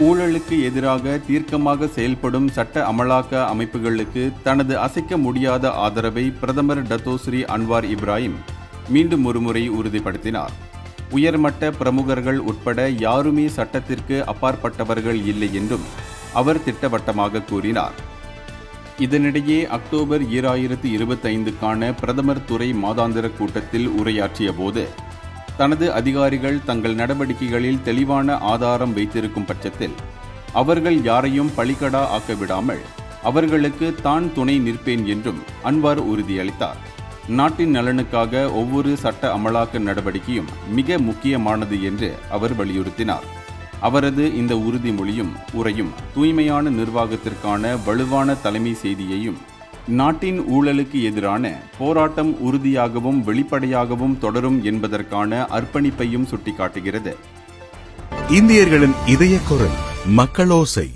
ஊழலுக்கு எதிராக தீர்க்கமாக செயல்படும் சட்ட அமலாக்க அமைப்புகளுக்கு தனது அசைக்க முடியாத ஆதரவை பிரதமர் டத்தோஸ்ரீ அன்வார் இப்ராஹிம் மீண்டும் ஒருமுறை உறுதிப்படுத்தினார். உயர்மட்ட பிரமுகர்கள் உட்பட யாருமே சட்டத்திற்கு அப்பாற்பட்டவர்கள் இல்லை என்றும் அவர் திட்டவட்டமாக கூறினார். இதனிடையே அக்டோபர் 2025க்கான பிரதமர் துறை மாதாந்திர கூட்டத்தில் உரையாற்றிய போது தனது அதிகாரிகள் தங்கள் நடவடிக்கைகளில் தெளிவான ஆதாரம் வைத்திருக்கும் பட்சத்தில் அவர்கள் யாரையும் பலிகடா ஆக்கவிடாமல் அவர்களுக்கு தான் துணை நிற்பேன் என்றும் அன்வார் உறுதியளித்தார். நாட்டின் நலனுக்காக ஒவ்வொரு சட்ட அமலாக்க நடவடிக்கையும் மிக முக்கியமானது என்று அவர் வலியுறுத்தினார். அவரது இந்த உறுதிமொழியும் உரையும் தூய்மையான நிர்வாகத்திற்கான வலுவான தலைமை செய்தியையும் நாட்டின் ஊழலுக்கு எதிரான போராட்டம் உறுதியாகவும் வெளிப்படையாகவும் தொடரும் என்பதற்கான அர்ப்பணிப்பையும் சுட்டிக்காட்டுகிறது. இந்தியர்களின் இதய குரல் மக்களோசை.